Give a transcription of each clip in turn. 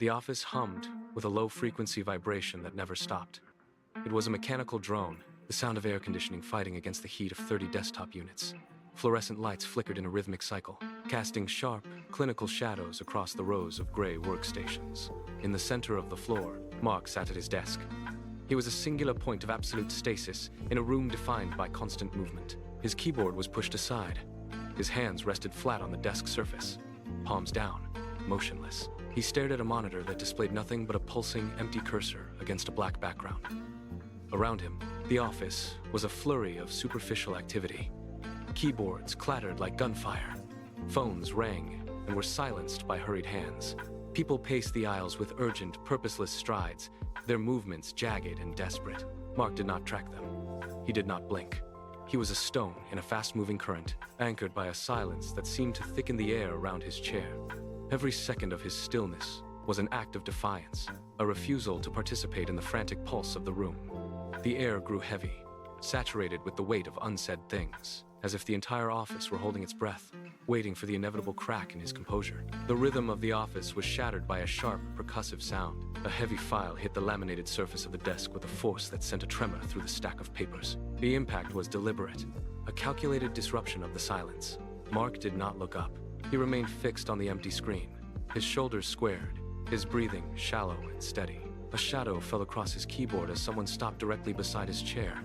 The office hummed with a low-frequency vibration that never stopped. It was a mechanical drone, the sound of air conditioning fighting against the heat of 30 desktop units. Fluorescent lights flickered in a rhythmic cycle, casting sharp, clinical shadows across the rows of gray workstations. In the center of the floor, Mark sat at his desk. He was a singular point of absolute stasis in a room defined by constant movement. His keyboard was pushed aside. His hands rested flat on the desk surface, palms down, motionless. He stared at a monitor that displayed nothing but a pulsing, empty cursor against a black background. Around him, the office was a flurry of superficial activity. Keyboards clattered like gunfire. Phones rang and were silenced by hurried hands. People paced the aisles with urgent, purposeless strides, their movements jagged and desperate. Mark did not track them. He did not blink. He was a stone in a fast-moving current, anchored by a silence that seemed to thicken the air around his chair. Every second of his stillness was an act of defiance, a refusal to participate in the frantic pulse of the room. The air grew heavy, saturated with the weight of unsaid things, as if the entire office were holding its breath, waiting for the inevitable crack in his composure. The rhythm of the office was shattered by a sharp, percussive sound. A heavy file hit the laminated surface of the desk with a force that sent a tremor through the stack of papers. The impact was deliberate, a calculated disruption of the silence. Mark did not look up. He remained fixed on the empty screen, his shoulders squared, his breathing shallow and steady. A shadow fell across his keyboard as someone stopped directly beside his chair.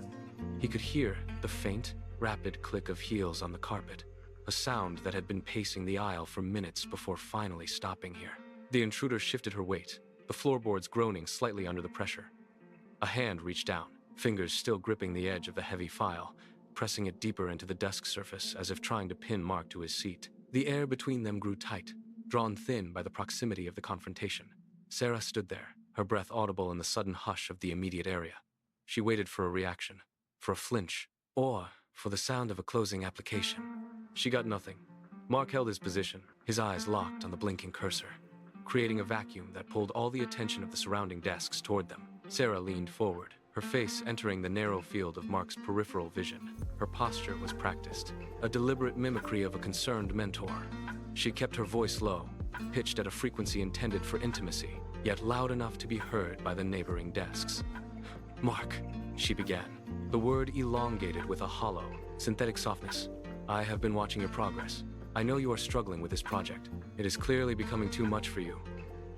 He could hear the faint, rapid click of heels on the carpet, a sound that had been pacing the aisle for minutes before finally stopping here. The intruder shifted her weight, the floorboards groaning slightly under the pressure. A hand reached down, fingers still gripping the edge of the heavy file, pressing it deeper into the desk surface as if trying to pin Mark to his seat. The air between them grew tight, drawn thin by the proximity of the confrontation. Sarah stood there, her breath audible in the sudden hush of the immediate area. She waited for a reaction, for a flinch, or for the sound of a closing application. She got nothing. Mark held his position, his eyes locked on the blinking cursor, creating a vacuum that pulled all the attention of the surrounding desks toward them. Sarah leaned forward, her face entering the narrow field of Mark's peripheral vision. Her posture was practiced, a deliberate mimicry of a concerned mentor. She kept her voice low, pitched at a frequency intended for intimacy, yet loud enough to be heard by the neighboring desks. "Mark," she began, the word elongated with a hollow, synthetic softness. "I have been watching your progress. I know you are struggling with this project. It is clearly becoming too much for you."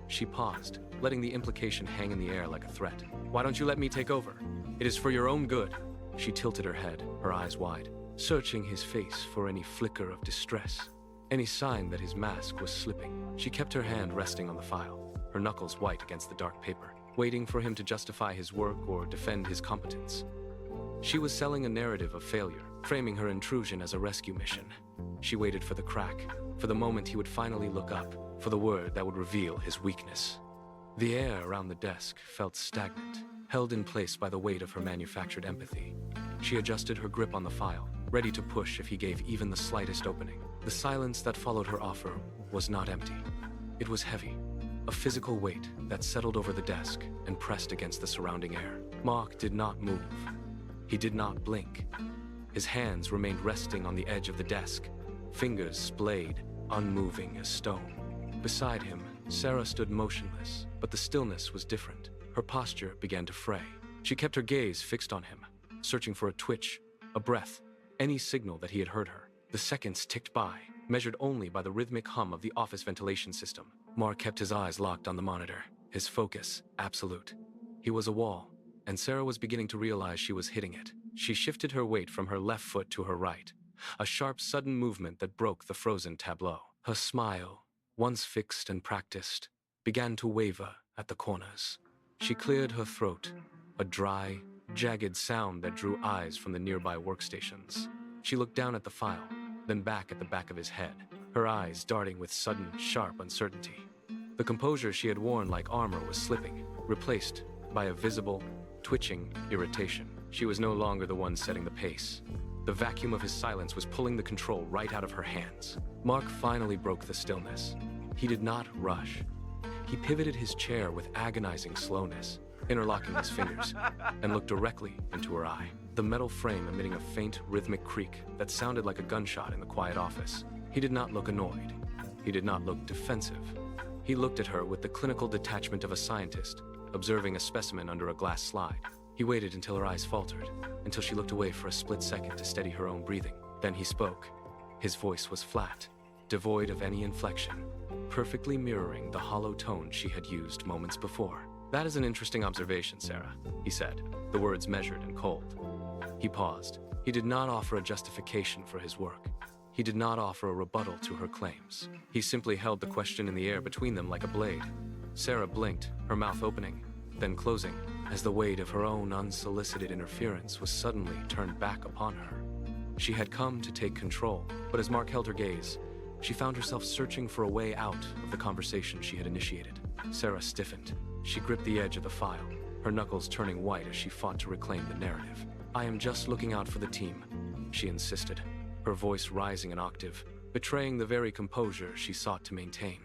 She paused, letting the implication hang in the air like a threat. "Why don't you let me take over? It is for your own good." She tilted her head, her eyes wide, searching his face for any flicker of distress, any sign that his mask was slipping. She kept her hand resting on the file, her knuckles white against the dark paper, waiting for him to justify his work or defend his competence. She was selling a narrative of failure, framing her intrusion as a rescue mission. She waited for the crack, for the moment he would finally look up, for the word that would reveal his weakness. The air around the desk felt stagnant, held in place by the weight of her manufactured empathy. She adjusted her grip on the file, ready to push if he gave even the slightest opening. The silence that followed her offer was not empty. It was heavy, a physical weight that settled over the desk and pressed against the surrounding air. Mark did not move. He did not blink. His hands remained resting on the edge of the desk, fingers splayed, unmoving as stone. Beside him, Sarah stood motionless, but the stillness was different. Her posture began to fray. She kept her gaze fixed on him, searching for a twitch, a breath, any signal that he had heard her. The seconds ticked by, measured only by the rhythmic hum of the office ventilation system. Mark kept his eyes locked on the monitor, his focus absolute. He was a wall, and Sarah was beginning to realize she was hitting it. She shifted her weight from her left foot to her right, a sharp, sudden movement that broke the frozen tableau. Her smile, once fixed and practiced, began to waver at the corners. She cleared her throat, a dry, jagged sound that drew eyes from the nearby workstations. She looked down at the file, then back at the back of his head, her eyes darting with sudden, sharp uncertainty. The composure she had worn like armor was slipping, replaced by a visible, twitching irritation. She was no longer the one setting the pace. The vacuum of his silence was pulling the control right out of her hands. Mark finally broke the stillness. He did not rush. He pivoted his chair with agonizing slowness, interlocking his fingers, and looked directly into her eye, the metal frame emitting a faint, rhythmic creak that sounded like a gunshot in the quiet office. He did not look annoyed. He did not look defensive. He looked at her with the clinical detachment of a scientist, observing a specimen under a glass slide. He waited until her eyes faltered, until she looked away for a split second to steady her own breathing. Then he spoke. His voice was flat, devoid of any inflection, perfectly mirroring the hollow tone she had used moments before. "That is an interesting observation, Sarah," he said, the words measured and cold. He paused. He did not offer a justification for his work. He did not offer a rebuttal to her claims. He simply held the question in the air between them like a blade. Sarah blinked, her mouth opening, then closing, as the weight of her own unsolicited interference was suddenly turned back upon her. She had come to take control, but as Mark held her gaze, she found herself searching for a way out of the conversation she had initiated. Sarah stiffened. She gripped the edge of the file, her knuckles turning white as she fought to reclaim the narrative. "I am just looking out for the team," she insisted, her voice rising an octave, betraying the very composure she sought to maintain.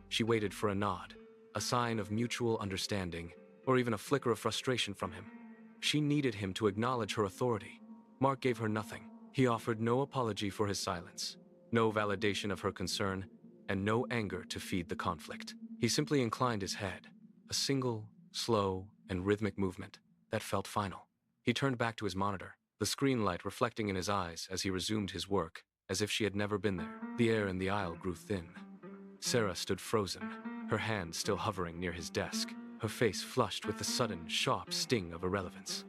She waited for a nod, a sign of mutual understanding, or even a flicker of frustration from him. She needed him to acknowledge her authority. Mark gave her nothing. He offered no apology for his silence, no validation of her concern, and no anger to feed the conflict. He simply inclined his head, a single, slow, and rhythmic movement that felt final. He turned back to his monitor, the screen light reflecting in his eyes as he resumed his work, as if she had never been there. The air in the aisle grew thin. Sarah stood frozen, her hand still hovering near his desk, her face flushed with the sudden, sharp sting of irrelevance.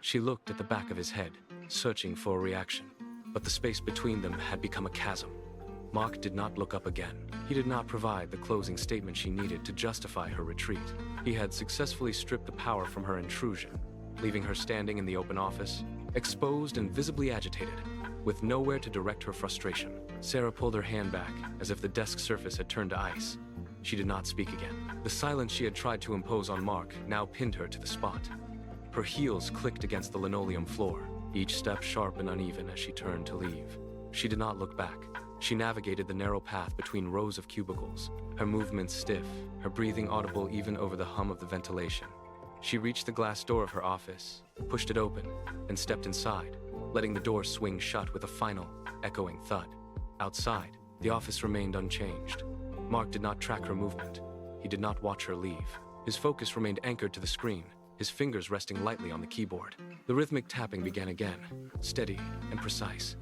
She looked at the back of his head, searching for a reaction, but the space between them had become a chasm. Mark did not look up again. He did not provide the closing statement she needed to justify her retreat. He had successfully stripped the power from her intrusion, leaving her standing in the open office, exposed and visibly agitated, with nowhere to direct her frustration. Sarah pulled her hand back, as if the desk surface had turned to ice. She did not speak again. The silence she had tried to impose on Mark now pinned her to the spot. Her heels clicked against the linoleum floor, each step sharp and uneven as she turned to leave. She did not look back. She navigated the narrow path between rows of cubicles, her movements stiff, her breathing audible even over the hum of the ventilation. She reached the glass door of her office, pushed it open, and stepped inside, letting the door swing shut with a final, echoing thud. Outside, the office remained unchanged. Mark did not track her movement. He did not watch her leave. His focus remained anchored to the screen, his fingers resting lightly on the keyboard. The rhythmic tapping began again, steady and precise.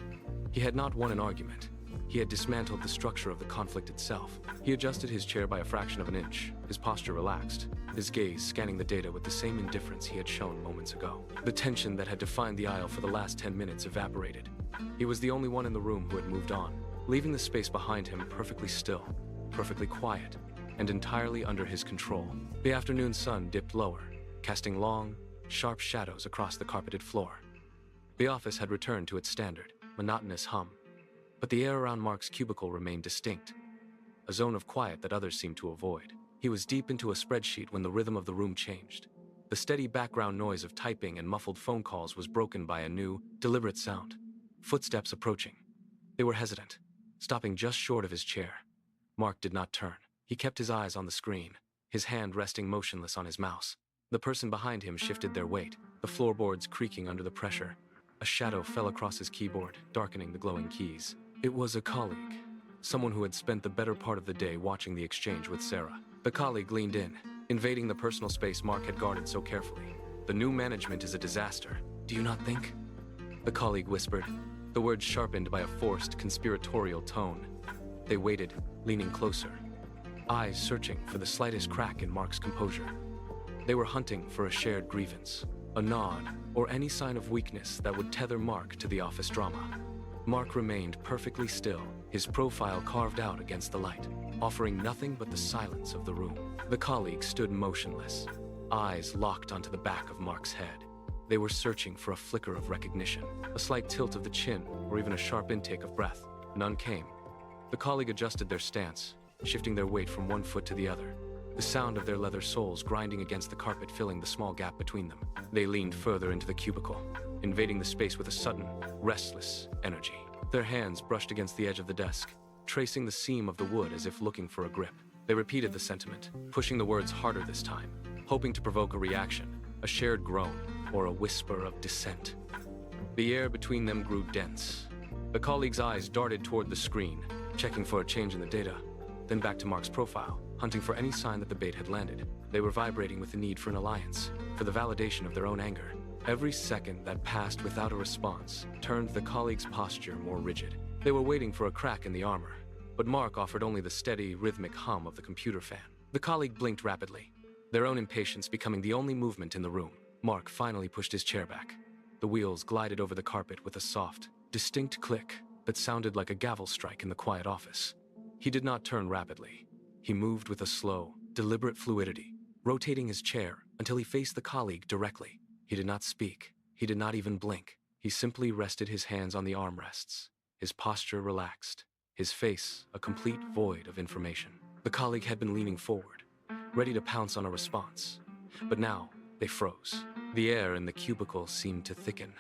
He had not won an argument. He had dismantled the structure of the conflict itself. He adjusted his chair by a fraction of an inch, his posture relaxed, his gaze scanning the data with the same indifference he had shown moments ago. The tension that had defined the aisle for the last 10 minutes evaporated. He was the only one in the room who had moved on, leaving the space behind him perfectly still, perfectly quiet, and entirely under his control. The afternoon sun dipped lower, casting long, sharp shadows across the carpeted floor. The office had returned to its standard, monotonous hum, but the air around Mark's cubicle remained distinct, a zone of quiet that others seemed to avoid. He was deep into a spreadsheet when the rhythm of the room changed. The steady background noise of typing and muffled phone calls was broken by a new, deliberate sound. Footsteps approaching. They were hesitant, stopping just short of his chair. Mark did not turn. He kept his eyes on the screen, his hand resting motionless on his mouse. The person behind him shifted their weight, the floorboards creaking under the pressure. A shadow fell across his keyboard, darkening the glowing keys. It was a colleague, someone who had spent the better part of the day watching the exchange with Sarah. The colleague leaned in, invading the personal space Mark had guarded so carefully. "The new management is a disaster, do you not think?" The colleague whispered, the words sharpened by a forced, conspiratorial tone. They waited, leaning closer, eyes searching for the slightest crack in Mark's composure. They were hunting for a shared grievance, a nod, or any sign of weakness that would tether Mark to the office drama. Mark remained perfectly still, his profile carved out against the light, offering nothing but the silence of the room. The colleague stood motionless, eyes locked onto the back of Mark's head. They were searching for a flicker of recognition, a slight tilt of the chin, or even a sharp intake of breath. None came. The colleague adjusted their stance, shifting their weight from one foot to the other, the sound of their leather soles grinding against the carpet filling the small gap between them. They leaned further into the cubicle, invading the space with a sudden, restless energy. Their hands brushed against the edge of the desk, tracing the seam of the wood as if looking for a grip. They repeated the sentiment, pushing the words harder this time, hoping to provoke a reaction, a shared groan, or a whisper of dissent. The air between them grew dense. The colleague's eyes darted toward the screen, checking for a change in the data, then back to Mark's profile, hunting for any sign that the bait had landed. They were vibrating with the need for an alliance, for the validation of their own anger. Every second that passed without a response turned the colleagues' posture more rigid. They were waiting for a crack in the armor, but Mark offered only the steady, rhythmic hum of the computer fan. The colleague blinked rapidly, their own impatience becoming the only movement in the room. Mark finally pushed his chair back. The wheels glided over the carpet with a soft, distinct click that sounded like a gavel strike in the quiet office. He did not turn rapidly. He moved with a slow, deliberate fluidity, rotating his chair until he faced the colleague directly. He did not speak. He did not even blink. He simply rested his hands on the armrests, his posture relaxed, his face a complete void of information. The colleague had been leaning forward, ready to pounce on a response. But now, they froze. The air in the cubicle seemed to thicken.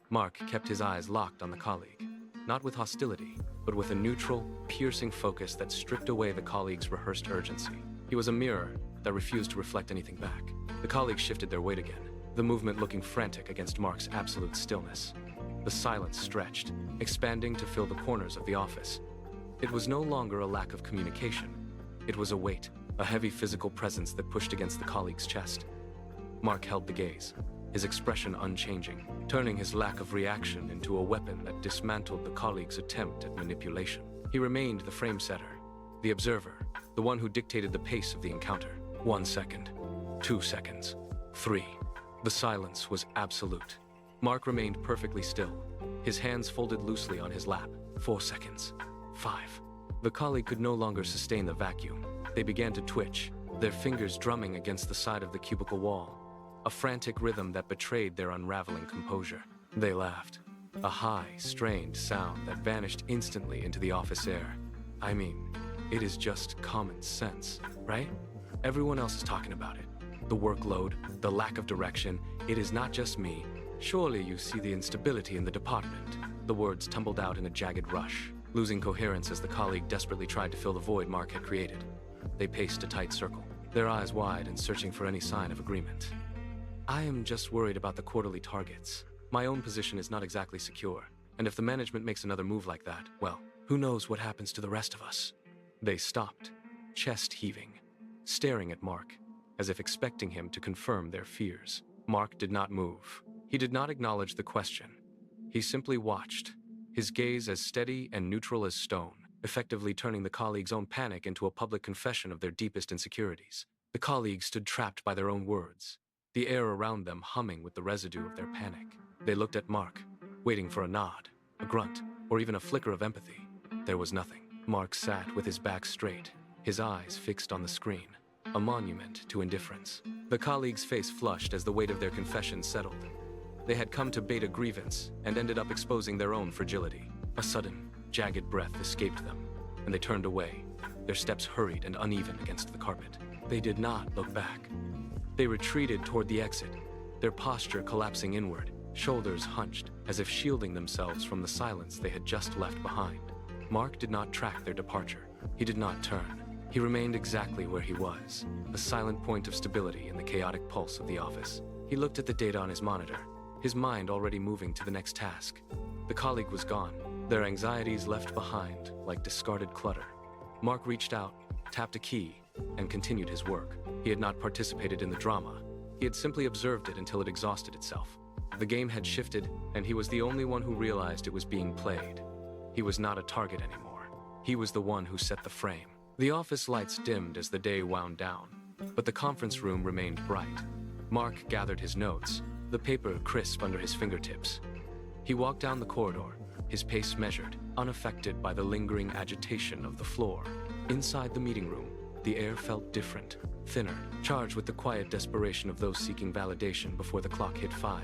Mark kept his eyes locked on the colleague, not with hostility, but with a neutral, piercing focus that stripped away the colleague's rehearsed urgency. He was a mirror that refused to reflect anything back. The colleagues shifted their weight again, the movement looking frantic against Mark's absolute stillness. The silence stretched, expanding to fill the corners of the office. It was no longer a lack of communication. It was a weight, a heavy physical presence that pushed against the colleague's chest. Mark held the gaze, his expression unchanging, turning his lack of reaction into a weapon that dismantled the colleague's attempt at manipulation. He remained the frame setter, the observer, the one who dictated the pace of the encounter. 1 second, 2 seconds, 3. The silence was absolute. Mark remained perfectly still, his hands folded loosely on his lap. 4 seconds, 5. The colleague could no longer sustain the vacuum. They began to twitch, their fingers drumming against the side of the cubicle wall, a frantic rhythm that betrayed their unraveling composure. They laughed, a high, strained sound that vanished instantly into the office air. I mean, it is just common sense, right? Everyone else is talking about it. The workload, the lack of direction, it is not just me. Surely you see the instability in the department. The words tumbled out in a jagged rush, losing coherence as the colleague desperately tried to fill the void Mark had created. They paced a tight circle, their eyes wide and searching for any sign of agreement. I am just worried about the quarterly targets. My own position is not exactly secure, and if the management makes another move like that, well, who knows what happens to the rest of us? They stopped, chest heaving, staring at Mark, as if expecting him to confirm their fears. Mark did not move. He did not acknowledge the question. He simply watched, his gaze as steady and neutral as stone, effectively turning the colleague's own panic into a public confession of their deepest insecurities. The colleagues stood trapped by their own words, the air around them humming with the residue of their panic. They looked at Mark, waiting for a nod, a grunt, or even a flicker of empathy. There was nothing. Mark sat with his back straight, his eyes fixed on the screen, a monument to indifference. The colleague's face flushed as the weight of their confession settled. They had come to bait a grievance and ended up exposing their own fragility. A sudden, jagged breath escaped them, and they turned away, their steps hurried and uneven against the carpet. They did not look back. They retreated toward the exit, their posture collapsing inward, shoulders hunched, as if shielding themselves from the silence they had just left behind. Mark did not track their departure. He did not turn. He remained exactly where he was, a silent point of stability in the chaotic pulse of the office. He looked at the data on his monitor, his mind already moving to the next task. The colleague was gone, their anxieties left behind like discarded clutter. Mark reached out, tapped a key, and continued his work. He had not participated in the drama. He had simply observed it until it exhausted itself. The game had shifted, and he was the only one who realized it was being played. He was not a target anymore. He was the one who set the frame. The office lights dimmed as the day wound down, but the conference room remained bright. Mark gathered his notes, the paper crisp under his fingertips. He walked down the corridor, his pace measured, unaffected by the lingering agitation of the floor. Inside the meeting room, the air felt different, thinner, charged with the quiet desperation of those seeking validation before the clock hit 5.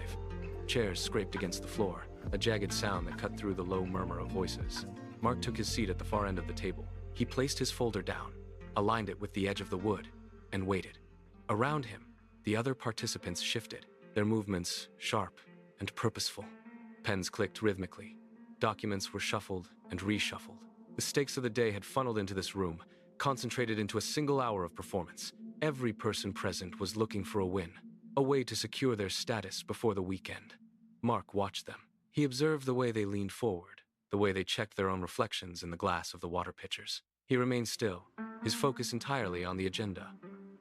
Chairs scraped against the floor, a jagged sound that cut through the low murmur of voices. Mark took his seat at the far end of the table. He placed his folder down, aligned it with the edge of the wood, and waited. Around him, the other participants shifted, their movements sharp and purposeful. Pens clicked rhythmically. Documents were shuffled and reshuffled. The stakes of the day had funneled into this room, concentrated into a single hour of performance. Every person present was looking for a win, a way to secure their status before the weekend. Mark watched them. He observed the way they leaned forward, the way they checked their own reflections in the glass of the water pitchers. He remained still, his focus entirely on the agenda.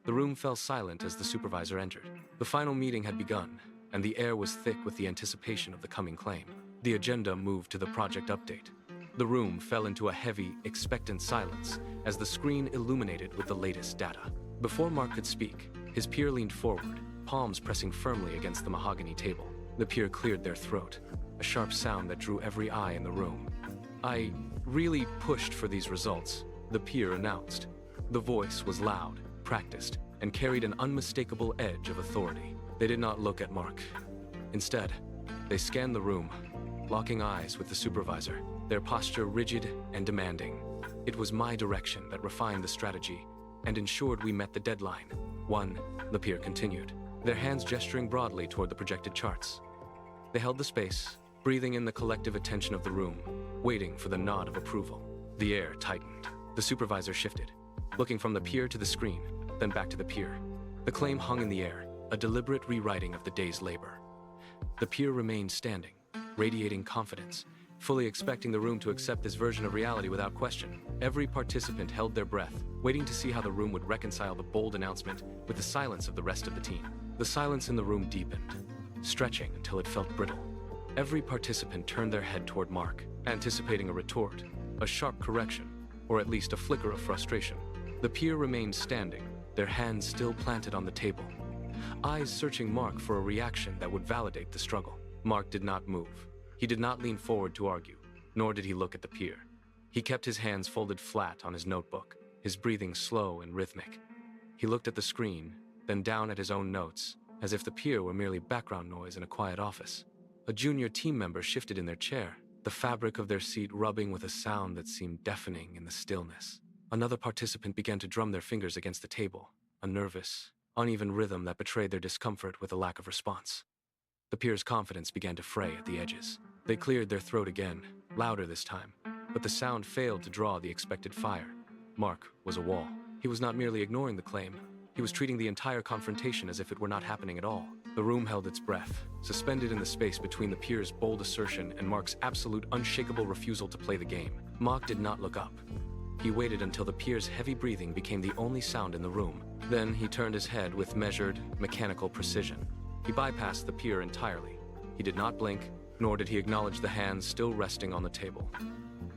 The room fell silent as the supervisor entered. The final meeting had begun, and the air was thick with the anticipation of the coming claim. The agenda moved to the project update. The room fell into a heavy, expectant silence as the screen illuminated with the latest data. Before Mark could speak, his peer leaned forward, palms pressing firmly against the mahogany table. The peer cleared their throat, a sharp sound that drew every eye in the room. "I really pushed for these results," the peer announced. The voice was loud, practiced, and carried an unmistakable edge of authority. They did not look at Mark. Instead, they scanned the room, locking eyes with the supervisor, their posture rigid and demanding. "It was my direction that refined the strategy and ensured we met the deadline." "One," the peer continued, their hands gesturing broadly toward the projected charts. They held the space, breathing in the collective attention of the room, waiting for the nod of approval. The air tightened. The supervisor shifted, looking from the peer to the screen, then back to the peer. The claim hung in the air, a deliberate rewriting of the day's labor. The peer remained standing, radiating confidence, fully expecting the room to accept this version of reality without question. Every participant held their breath, waiting to see how the room would reconcile the bold announcement with the silence of the rest of the team. The silence in the room deepened, stretching until it felt brittle. Every participant turned their head toward Mark, anticipating a retort, a sharp correction, or at least a flicker of frustration. The peer remained standing, their hands still planted on the table, eyes searching Mark for a reaction that would validate the struggle. Mark did not move. He did not lean forward to argue, nor did he look at the peer. He kept his hands folded flat on his notebook, his breathing slow and rhythmic. He looked at the screen, then down at his own notes, as if the peer were merely background noise in a quiet office. A junior team member shifted in their chair, the fabric of their seat rubbing with a sound that seemed deafening in the stillness. Another participant began to drum their fingers against the table, a nervous, uneven rhythm that betrayed their discomfort with a lack of response. The peer's confidence began to fray at the edges. They cleared their throat again, louder this time, but the sound failed to draw the expected fire. Mark was a wall. He was not merely ignoring the claim, he was treating the entire confrontation as if it were not happening at all. The room held its breath, suspended in the space between the peer's bold assertion and Mark's absolute, unshakable refusal to play the game. Mark did not look up. He waited until the peer's heavy breathing became the only sound in the room. Then he turned his head with measured, mechanical precision. He bypassed the peer entirely. He did not blink, nor did he acknowledge the hands still resting on the table.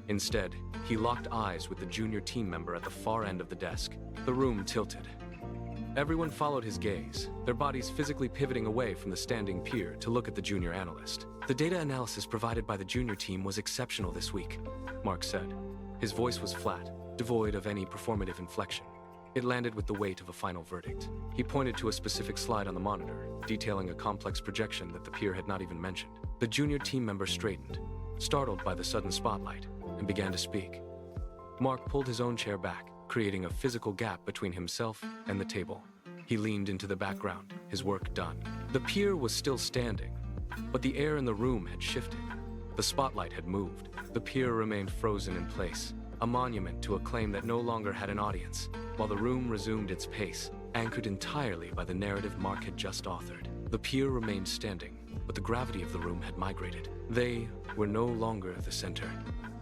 Instead, he locked eyes with the junior team member at the far end of the desk. The room tilted. Everyone followed his gaze, their bodies physically pivoting away from the standing peer to look at the junior analyst. "The data analysis provided by the junior team was exceptional this week," Mark said. His voice was flat, devoid of any performative inflection. It landed with the weight of a final verdict. He pointed to a specific slide on the monitor, detailing a complex projection that the peer had not even mentioned. The junior team member straightened, startled by the sudden spotlight, and began to speak. Mark pulled his own chair back, creating a physical gap between himself and the table. He leaned into the background, his work done. The peer was still standing, but the air in the room had shifted. The spotlight had moved. The peer remained frozen in place, a monument to a claim that no longer had an audience, while the room resumed its pace, anchored entirely by the narrative Mark had just authored. The peer remained standing, but the gravity of the room had migrated. They were no longer the center.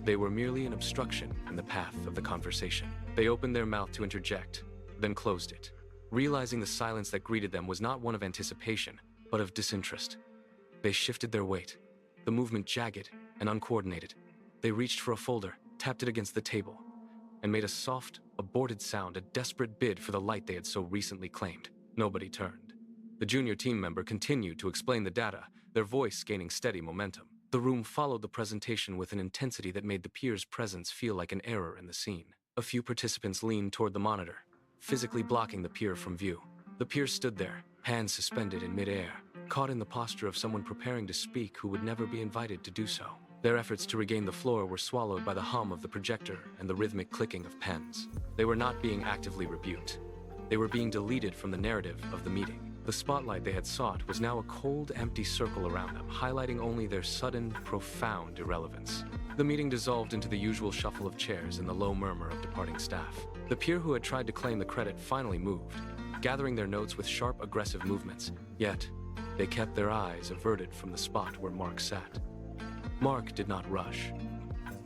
They were merely an obstruction in the path of the conversation. They opened their mouth to interject, then closed it, realizing the silence that greeted them was not one of anticipation, but of disinterest. They shifted their weight, the movement jagged and uncoordinated. They reached for a folder, tapped it against the table, and made a soft, aborted sound, a desperate bid for the light they had so recently claimed. Nobody turned. The junior team member continued to explain the data, their voice gaining steady momentum. The room followed the presentation with an intensity that made the peer's presence feel like an error in the scene. A few participants leaned toward the monitor, physically blocking the peer from view. The peer stood there, hands suspended in midair, caught in the posture of someone preparing to speak who would never be invited to do so. Their efforts to regain the floor were swallowed by the hum of the projector and the rhythmic clicking of pens. They were not being actively rebuked. They were being deleted from the narrative of the meeting. The spotlight they had sought was now a cold, empty circle around them, highlighting only their sudden, profound irrelevance. The meeting dissolved into the usual shuffle of chairs and the low murmur of departing staff. The peer who had tried to claim the credit finally moved, gathering their notes with sharp, aggressive movements. Yet, they kept their eyes averted from the spot where Mark sat. Mark did not rush.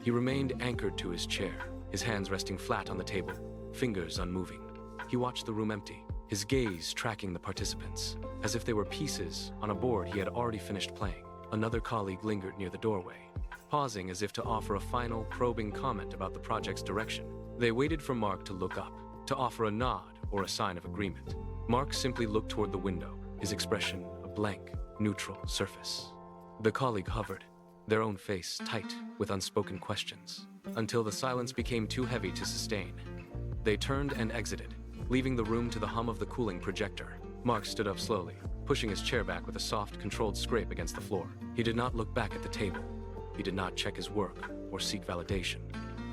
He remained anchored to his chair, his hands resting flat on the table, fingers unmoving. He watched the room empty, his gaze tracking the participants, as if they were pieces on a board he had already finished playing. Another colleague lingered near the doorway, pausing as if to offer a final, probing comment about the project's direction. They waited for Mark to look up, to offer a nod or a sign of agreement. Mark simply looked toward the window, his expression a blank, neutral surface. The colleague hovered, their own face tight with unspoken questions, until the silence became too heavy to sustain. They turned and exited, leaving the room to the hum of the cooling projector. Mark stood up slowly, pushing his chair back with a soft, controlled scrape against the floor. He did not look back at the table. He did not check his work or seek validation.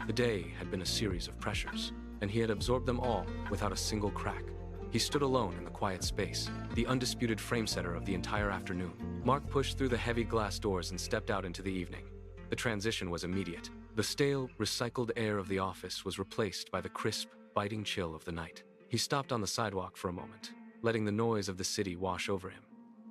The day had been a series of pressures, and he had absorbed them all without a single crack. He stood alone in the quiet space, the undisputed framesetter of the entire afternoon. Mark pushed through the heavy glass doors and stepped out into the evening. The transition was immediate. The stale, recycled air of the office was replaced by the crisp, biting chill of the night. He stopped on the sidewalk for a moment, letting the noise of the city wash over him.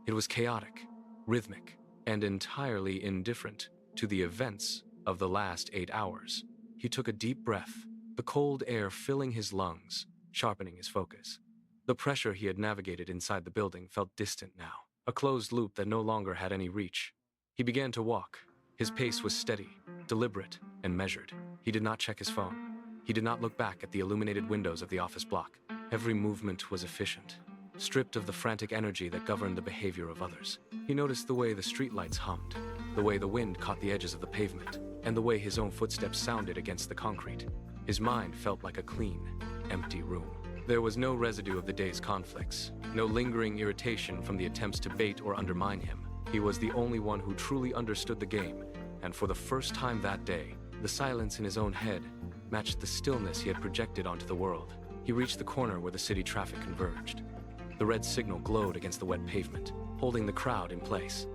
It was chaotic, rhythmic, and entirely indifferent to the events of the last 8 hours. He took a deep breath, the cold air filling his lungs, sharpening his focus. The pressure he had navigated inside the building felt distant now, a closed loop that no longer had any reach. He began to walk. His pace was steady, deliberate, and measured. He did not check his phone. He did not look back at the illuminated windows of the office block. Every movement was efficient, stripped of the frantic energy that governed the behavior of others. He noticed the way the streetlights hummed, the way the wind caught the edges of the pavement, and the way his own footsteps sounded against the concrete. His mind felt like a clean, empty room. There was no residue of the day's conflicts, no lingering irritation from the attempts to bait or undermine him. He was the only one who truly understood the game, and for the first time that day, the silence in his own head matched the stillness he had projected onto the world. He reached the corner where the city traffic converged. The red signal glowed against the wet pavement, holding the crowd in place.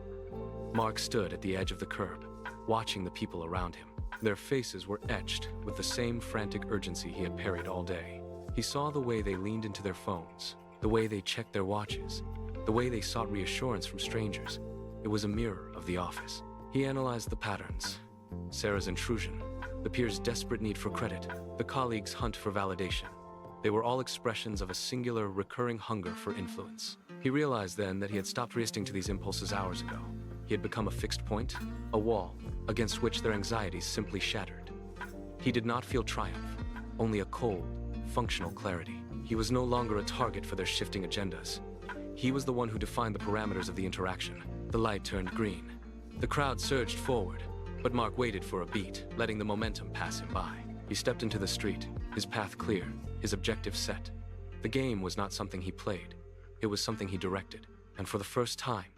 Mark stood at the edge of the curb, watching the people around him. Their faces were etched with the same frantic urgency he had parried all day. He saw the way they leaned into their phones, the way they checked their watches, the way they sought reassurance from strangers. It was a mirror of the office. He analyzed the patterns. Sarah's intrusion, the peer's desperate need for credit, the colleague's hunt for validation. They were all expressions of a singular, recurring hunger for influence. He realized then that he had stopped reacting to these impulses hours ago. He had become a fixed point, a wall, against which their anxieties simply shattered. He did not feel triumph, only a cold, functional clarity. He was no longer a target for their shifting agendas. He was the one who defined the parameters of the interaction. The light turned green. The crowd surged forward, but Mark waited for a beat, letting the momentum pass him by. He stepped into the street, his path clear, his objective set. The game was not something he played. It was something he directed, and for the first time,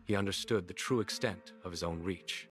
he understood the true extent of his own reach.